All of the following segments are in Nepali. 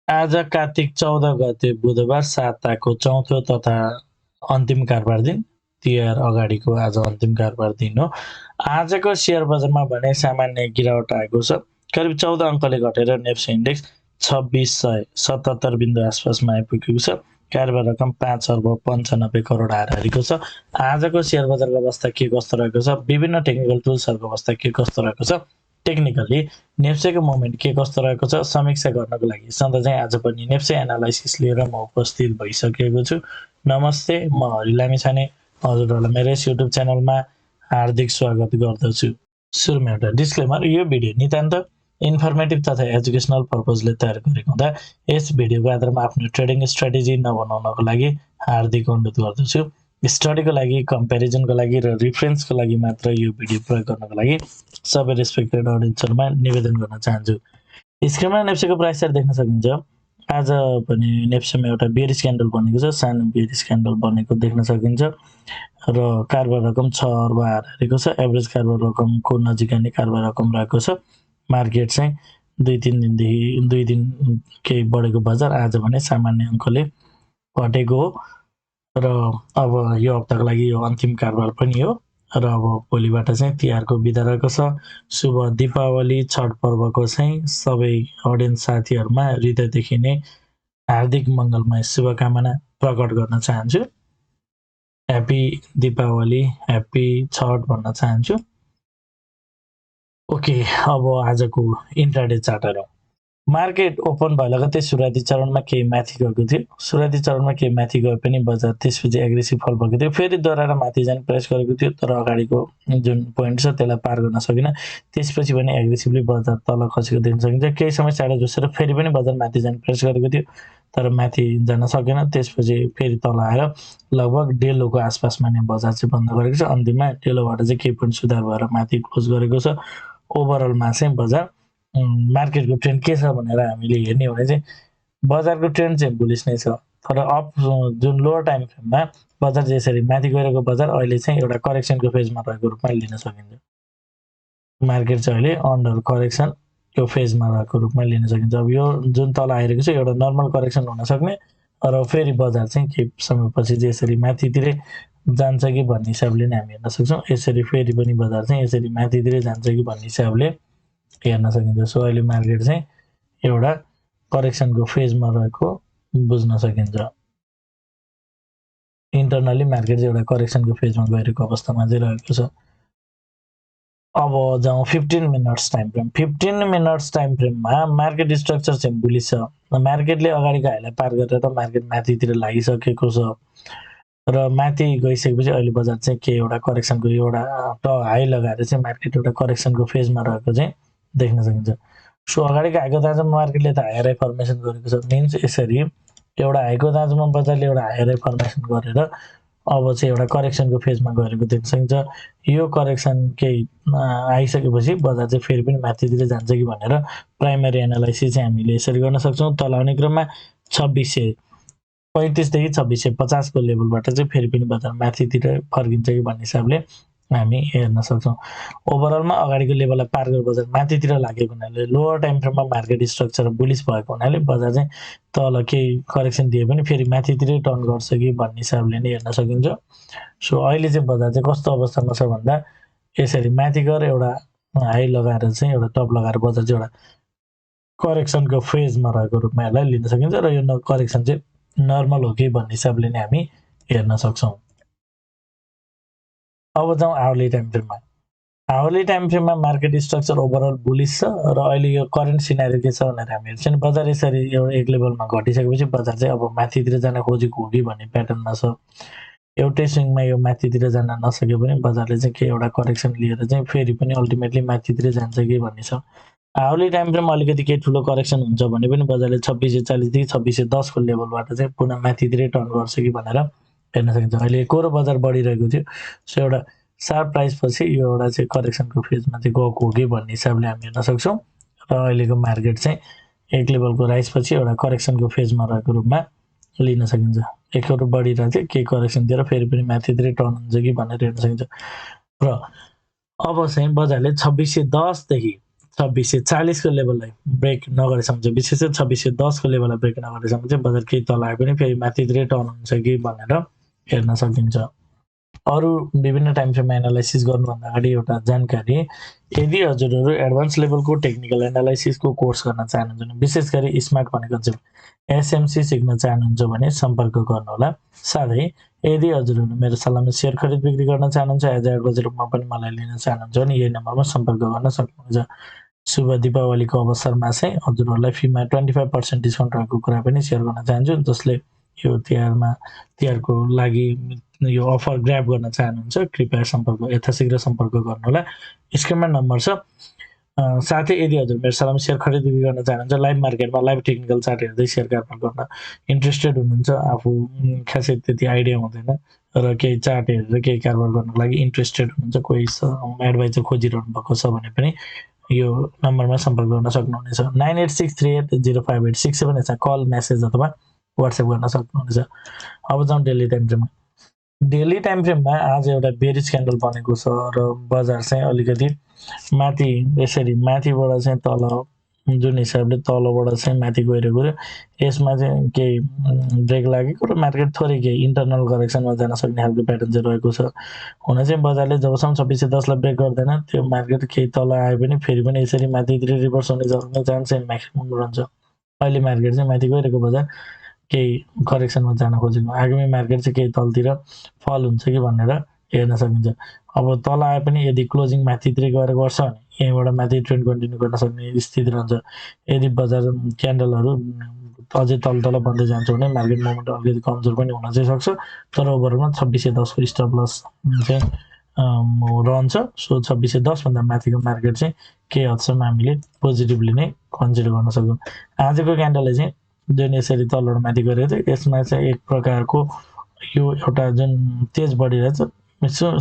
आज कार्तिक 14 गते बुधबार साताको चौथो तथा अन्तिम कारोबार दिन, तिहार अगाडिको आज अन्तिम कारोबार दिन हो। आजको सेयर बजारमा भने सामान्य गिरावट आएको छ। करिब 14 अङ्कले घटेर नेप्से इन्डेक्स 2677 बिन्दु आसपासमा आइपुगेको छ। कारोबार रकम 5 अर्ब 95 करोड हाराहारीको छ। आजको सेयर बजारको अवस्था के कस्तो रहेको छ, विभिन्न टेक्निकल टुल्सहरूको अवस्था के कस्तो रहेको छ, टेक्निकली नेप्सेको मोमेन्ट के कस्तो रहेको छ समीक्षा गर्नको लागि सधैँ चाहिँ आज पनि नेप्से एनालाइसिस लिएर म उपस्थित भइसकेको छु। नमस्ते, म हरि लामिछाने हजुरहरूलाई मेरो यस युट्युब च्यानलमा हार्दिक स्वागत गर्दछु। सुरुमा एउटा डिस्क्लेमर, यो भिडियो नितान्त इन्फर्मेटिभ तथा एजुकेसनल पर्पजले तयार गरेको हुँदा यस भिडियोको आधारमा आफ्नो ट्रेडिङ स्ट्राटेजी नबनाउनको लागि हार्दिक अनुरोध गर्दछु। स्टडीको लागि, कम्पेरिजनको लागि र रिफरेन्सको लागि मात्र यो भिडियो प्रयोग गर्नको लागि सबै रेस्पेक्टेड अडियन्सहरुमा निवेदन गर्न चाहन्छु। स्क्रिनमा नेप्सेको प्राइस चार्ट देख्न सकिन्छ। आज पनि नेप्सेमा एउटा बेयरिश क्यान्डल बनेको छ, सानो बेयरिश क्यान्डल बनेको देख्न सकिन्छ र कारोबार रकम 6 अर्ब हारेको छ। एभरेज कारोबार रकमको नजिकै नै कारोबार रकम रहेको छ। मार्केट चाहिँ 2-3 दिनदेखि 2 दिन केही बढेको बजार, आज भने सामान्य अङ्कले घटेको हो र अब यो हप्ताको लागि यो अन्तिम कारोबार पनि हो र अब भोलिबाट चाहिँ तिहारको बिदा रहेको छ। शुभ दीपावली, छठ पर्वको चाहिँ सबै अडियन्स साथीहरुमा हृदयदेखि नै हार्दिक मङ्गलमय शुभकामना प्रकट गर्न चाहन्छु। ह्यापी दीपावली, ह्यापी छठ भन्न चाहन्छु। ओके, अब आजको इन्ट्राडे चार्ट हेरौँ। मार्केट ओपन भयो लगत्तै सुरुवाती चरणमा केही माथि गएको थियो। सुरुवाती चरणमा केही माथि गए पनि बजार त्यसपछि एग्रेसिभ फल भएको थियो। फेरि दोहोऱ्याएर माथि जाने प्रयास गरेको थियो, तर अगाडिको जुन पोइन्ट छ त्यसलाई पार गर्न सकेन। त्यसपछि पनि एग्रेसिभली बजार तल खसेको देख्न सकिन्छ। केही समय साइड जोसेर फेरि पनि बजार माथि जाने प्रयास गरेको थियो, तर माथि जान सकेन। त्यसपछि फेरि तल आएर लगभग डेलोको आसपासमा नै बजार चाहिँ बन्द गरेको छ। अन्तिममा डेलोबाट चाहिँ केही पनि सुधार भएर माथि क्लोज गरेको छ। ओभरअलमा चाहिँ बजार मार्केटको ट्रेन्ड के छ भनेर हामीले हेर्ने हो भने चाहिँ बजारको ट्रेन्ड चाहिँ बुलिस नै छ, तर अप जुन लोवर टाइम फ्रेममा बजार यसरी माथि गइरहेको बजार अहिले चाहिँ एउटा करेक्सनको फेजमा रहेको रूपमा लिन सकिन्छ। मार्केट चाहिँ अहिले अन्डर करेक्सनको फेजमा रहेको रूपमा लिन सकिन्छ। अब यो जुन तल आइरहेको छ एउटा नर्मल करेक्सन हुन सक्ने, र फेरि बजार चाहिँ केही समयपछि चाहिँ यसरी माथितिरै जान्छ कि भन्ने हिसाबले नै हामी हेर्न सक्छौँ। यसरी फेरि पनि बजार चाहिँ यसरी माथितिरै जान्छ कि भन्ने हिसाबले हेर्न सकिन्छ। सो अहिले मार्केट चाहिँ एउटा करेक्सनको फेजमा रहेको बुझ्न सकिन्छ। इन्टरनली मार्केट चाहिँ एउटा करेक्सनको फेजमा गइरहेको अवस्थामा चाहिँ रहेको छ। अब जाउँ 15 minutes time frame. 15 minutes time फ्रेममा मार्केट स्ट्रक्चर चाहिँ बुलिस छ। मार्केटले अगाडिको हाईलाई पार गरेर मार्केट माथितिर लागिसकेको छ र माथि गइसकेपछि अहिले बजार चाहिँ के एउटा करेक्सनको एउटा हाई लगाएर चाहिँ मार्केट एउटा करेक्सनको फेजमा रहेको चाहिँ देख्न सकिन्छ। सो अगाडिको हाईको दाँजोमा मार्केटले त हायर हाई फर्मेसन गरेको छ, मिन्स यसरी एउटा हाईको दाँजोमा बजारले एउटा हायर हाई फर्मेसन गरेर अब चाहिँ एउटा करेक्सनको फेजमा गएको देख्न सकिन्छ। यो करेक्सन केही आइसकेपछि बजार चाहिँ फेरि पनि माथितिर जान्छ कि भनेर प्राइमरी एनालाइसिस चाहिँ हामीले यसरी गर्न सक्छौँ। तल आउने क्रममा 2635 देखि 2650 को लेभलबाट चाहिँ फेरि पनि बजार माथितिर फर्किन्छ कि भन्ने हिसाबले हामी हेर्न सक्छौँ। ओभरअलमा अगाडिको लेभललाई पार गरेर बजार माथितिर लागेको हुनाले लोवर टाइम फ्रेममा मार्केट स्ट्रक्चर बुलिस भएको हुनाले बजार चाहिँ तल केही करेक्सन दिए पनि फेरि माथितिरै टर्न गर्छ कि भन्ने हिसाबले नै हेर्न सकिन्छ। सो अहिले चाहिँ बजार चाहिँ कस्तो अवस्थामा छ भन्दा यसरी माथि गएर एउटा हाई लगाएर चाहिँ एउटा टप लगाएर बजार चाहिँ एउटा करेक्सनको फेजमा रहेको रूपमा यसलाई लिन सकिन्छ र यो करेक्सन चाहिँ नर्मल हो कि भन्ने हिसाबले नै हामी हेर्न सक्छौँ। अब जाउँ आवरली टाइम फ्रेममा। आवरली टाइम फ्रेममा मार्केट स्ट्रक्चर ओभरअल बुलिस छ र अहिले यो करेन्ट सिनारियो के छ भनेर हामी हेर्छौँ। बजार यसरी एउटा एक लेभलमा घटिसकेपछि बजार चाहिँ अब माथितिर जान खोजेको हो कि भन्ने प्याटर्नमा छ। एउटै स्विङमा यो माथितिर जान नसके पनि बजारले चाहिँ के एउटा करेक्सन लिएर चाहिँ फेरि पनि अल्टिमेटली माथितिर जान्छ कि भन्ने छ। आवरली टाइम फ्रेममा अलिकति केही ठुलो करेक्सन हुन्छ भने पनि बजारले 2640 देखि 2610 को लेभलबाट चाहिँ पुनः माथितिरै टर्न गर्छ कि भनेर हेर्न सकिन्छ। अहिले कोरो बजार बढिरहेको थियो, सो एउटा सार्प प्राइस पछि यो एउटा चाहिँ करेक्सनको फेजमा चाहिँ गएको हो कि भन्ने हिसाबले हामी हेर्न सक्छौँ र अहिलेको मार्केट चाहिँ एक लेभलको राइस पछि एउटा करेक्सनको फेजमा रहेको रूपमा लिन सकिन्छ। एकहरू बढिरहेको थियो, केही करेक्सन दिएर फेरि पनि माथितिरै टर्न हुन्छ कि भनेर हेर्न सकिन्छ र अब चाहिँ बजारले 2610 देखि 2640 को लेभललाई ब्रेक नगरेसम्म चाहिँ विशेष गरी 2610 को लेभललाई ब्रेक नगरेसम्म चाहिँ बजार केही तल आए पनि फेरि माथितिरै टर्न हुन्छ कि भनेर हेर्न सकिन्छ। अरू विभिन्न टाइम फ्रेम एनालाइसिस गर्नुभन्दा अगाडि एउटा जानकारी, यदि हजुरहरू एडभान्स लेभलको टेक्निकल एनालाइसिसको कोर्स गर्न चाहनुहुन्छ भने विशेष गरी स्मार्ट भन्ने कन्सेप्ट एसएमसी सिक्न चाहनुहुन्छ भने सम्पर्क गर्नुहोला। साथै यदि हजुरहरू मेरो सल्लाहमा सेयर खरिद बिक्री गर्न चाहनुहुन्छ, एज एडभाइजर रूपमा पनि मलाई लिन चाहनुहुन्छ भने यही नम्बरमा सम्पर्क गर्न सक्नुहुन्छ। शुभ दीपावलीको अवसरमा चाहिँ हजुरहरूलाई फीमा 25% डिस्काउन्ट रहेको कुरा पनि सेयर गर्न चाहन्छु, जसले यो तिहारको लागि यो अफर ग्र्याब गर्न चाहनुहुन्छ कृपया यथाशीघ्र सम्पर्क गर्नुहोला। स्क्रिनमा नम्बर छ। साथै यदि हजुर मेरो सल्लाहमा सेयर खरिद बिक्री गर्न चाहनुहुन्छ, लाइभ मार्केटमा लाइभ टेक्निकल चार्ट हेर्दै सेयर कारोबार गर्न इन्ट्रेस्टेड हुनुहुन्छ, आफू खासै त्यति आइडिया हुँदैन र केही चार्ट हेरेर केही कारोबार गर्नको लागि इन्ट्रेस्टेड हुनुहुन्छ, कोही एडभाइजर खोजिरहनु भएको छ भने पनि यो नम्बरमा सम्पर्क गर्न सक्नुहुनेछ। 9863805867 यसमा कल, मेसेज अथवा वाट्सएप गर्न सक्नुहुनेछ। अब जाउँ डेली टाइम फ्रेममा। डेली टाइम फ्रेममा आज एउटा बेरिज क्यान्डल बनेको छ र बजार चाहिँ अलिकति माथि यसरी माथिबाट चाहिँ तल जुन हिसाबले तलबाट चाहिँ माथि गइरहेको थियो, यसमा चाहिँ केही ब्रेक लागेको र मार्केट थोरै केही इन्टरनल करेक्सनमा जान सक्ने खालको प्याटर्न चाहिँ रहेको छ। हुन चाहिँ बजारले जबसम्म 2610 लाई ब्रेक गर्दैन त्यो मार्केट केही तल आए पनि फेरि पनि यसरी माथितिर रिभर्स हुने सक्ने चान्स चाहिँ म्याक्सिमम रहन्छ। अहिले मार्केट चाहिँ माथि गइरहेको बजार केही करेक्सनमा जान खोजेको, आगामी मार्केट चाहिँ केही तलतिर फल हुन्छ कि भनेर हेर्न सकिन्छ। अब तल आए पनि यदि क्लोजिङ माथितिर गएर गर्छ भने यहीँबाट माथि ट्रेन्ड कन्टिन्यू गर्न सक्ने स्थिति रहन्छ। यदि बजार क्यान्डलहरू अझै तल बन्दै जान्छ भने मार्केट मोमेन्ट अलिकति कमजोर पनि हुन चाहिँ सक्छ, तर ओभरअलमा 2610 को स्टप लस चाहिँ रहन्छ। सो 2610 भन्दा माथिको मार्केट चाहिँ केही हदसम्म हामीले पोजिटिभली नै कन्सिडर गर्न सक्छौँ। आजको क्यान्डलले चाहिँ जुन यसरी तलबाट माथि गरेको थियो यसमा चाहिँ एक प्रकारको यो एउटा जुन तेज बढिरहेछ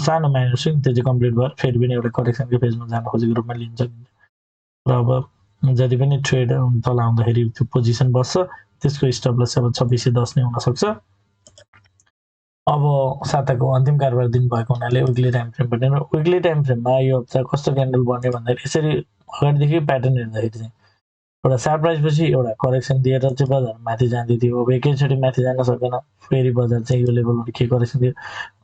सानो माइनर स्विङ त्यो चाहिँ कम्प्लिट भएर फेरि पनि एउटा करेक्सनको फेजमा जान खोजेको रूपमा लिन सकिन्छ। र अब जति पनि ट्रेड तल आउँदाखेरि त्यो पोजिसन बस्छ, त्यसको स्टप लस अब 2610 नै हुनसक्छ। अब साताको अन्तिम कारोबार दिन भएको हुनाले विकली टाइम फ्रेम पनि विकली टाइम फ्रेममा यो हप्ता कस्तो क्यान्डल बन्यो भन्दाखेरि यसरी अगाडिदेखि प्याटर्न हेर्दाखेरि चाहिँ एउटा सार्प प्राइसपछि एउटा करेक्सन दिएर चाहिँ बजार माथि जाँदै थियो। अब एकैचोटि माथि जान सक्दैन, फेरि बजार चाहिँ यो लेभलबाट के करेक्सन दियो।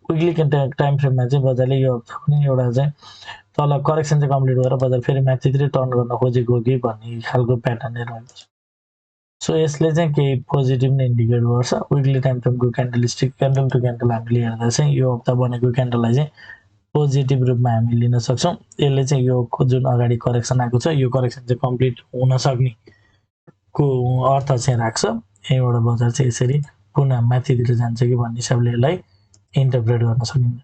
विकली टाइम फ्रेममा चाहिँ बजारले यो हप्ता पनि एउटा चाहिँ तल करेक्सन चाहिँ कम्प्लिट गरेर बजार फेरि माथितिर टर्न गर्न खोजेको कि भन्ने खालको प्याटर्न नै रहेको छ। सो यसले चाहिँ केही पोजिटिभ नै इन्डिकेट गर्छ। विकली टाइम फ्रेमको क्यान्डलस्टिक क्यान्डल टु क्यान्डल हामीले हेर्दा चाहिँ यो हप्ता बनेको क्यान्डललाई चाहिँ पोजिटिभ रूपमा हामी लिन सक्छौँ। यसले चाहिँ यो जुन अगाडि करेक्सन आएको छ यो करेक्सन चाहिँ कम्प्लिट हुन सक्ने को अर्थ चाहिँ राख्छ। यहीँबाट बजार चाहिँ यसरी पुनः माथितिर जान्छ कि भन्ने हिसाबले यसलाई इन्टरप्रेट गर्न सकिन्छ।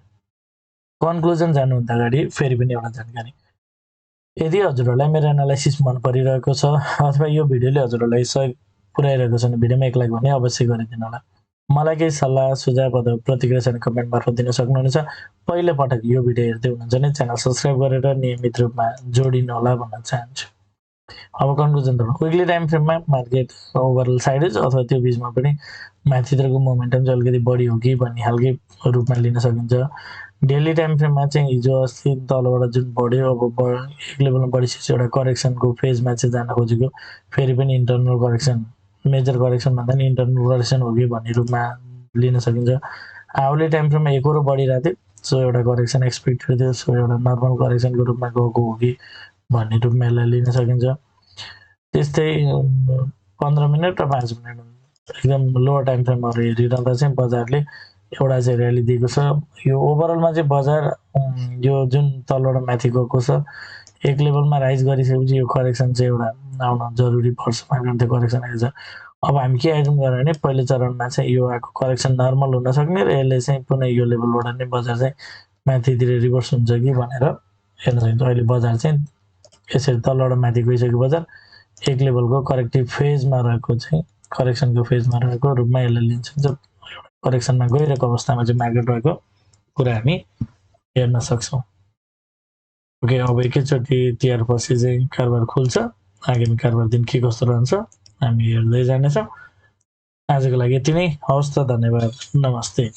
कन्क्लुजन जानुभन्दा अगाडि फेरि पनि एउटा जानकारी, यदि हजुरहरूलाई मेरो एनालाइसिस मन परिरहेको छ अथवा यो भिडियोले हजुरहरूलाई सहयोग पुर्याइरहेको छ भने भिडियोमा एक लाइक भने अवश्य गरिदिनु होला। मलाई केही सल्लाह सुझाव अथवा प्रतिक्रिया छ भने कमेन्ट मार्फत दिन सक्नुहुनेछ। पहिलो पटक यो भिडियो हेर्दै हुनुहुन्छ भने च्यानल सब्सक्राइब गरेर नियमित रूपमा जोडिनु होला भन्न चाहन्छु। अब कन्क्लुजन विकली टाइम फ्रेममा मार्केट ओभरअल साइडेज अथवा त्यो बिचमा पनि माथितिरको मोमेन्टम चाहिँ अलिकति बढी हो कि भन्ने खालकै रूपमा लिन सकिन्छ। डेली टाइम फ्रेममा चाहिँ हिजो अस्ति तलबाट जुन बढ्यो अब एक लेभलमा बढिसकेपछि एउटा करेक्सनको फेजमा चाहिँ जान खोजेको, फेरि पनि इन्टरनल करेक्सन मेजर करेक्सन भन्दा नि इन्टरनल करेक्सन हो कि भन्ने रूपमा लिन सकिन्छ। आवली टाइम फ्रेममा एकरो बढिरहेको थियो, सो एउटा करेक्सन एक्सपेक्टेड थियो, सो एउटा नर्मल करेक्सनको रूपमा गएको हो कि भन्ने रूपमा यसलाई लिन सकिन्छ। त्यस्तै 15 मिनट र 5 मिनट एकदम लोवर टाइम फ्रेमहरू हेरिरहँदा चाहिँ बजारले एउटा चाहिँ र्याली दिएको छ। यो ओभरअलमा चाहिँ बजार यो जुन तलबाट माथि गएको छ एक लेभलमा राइज गरिसकेपछि यो करेक्सन चाहिँ एउटा आउन जरुरी पर्छ। मार्केट त्यो करेक्सन आएको छ। अब हामी के आइरहनु गऱ्यो भने पहिलो चरणमा चाहिँ यो आएको करेक्सन नर्मल हुन सक्ने र यसले चाहिँ पुनः यो लेभलबाट नै बजार चाहिँ माथितिर रिभर्स हुन्छ कि भनेर हेर्न सकिन्छ। अहिले बजार चाहिँ यसरी तलबाट माथि गइसक्यो, बजार एक लेभलको करेक्टिभ फेजमा रहेको चाहिँ करेक्सनको फेजमा रहेको रूपमा यसलाई लिन सकिन्छ। करेक्सनमा गइरहेको अवस्थामा चाहिँ मार्केट रहेको कुरा हामी हेर्न सक्छौँ। ओके, अब एकैचोटि तिहारपछि चाहिँ कारोबार खुल्छ। आगामी कारोबार दिन के कस्तो रहन्छ हामी हेर्दै जानेछौँ। आजको लागि यति नै। हवस् त, धन्यवाद, नमस्ते।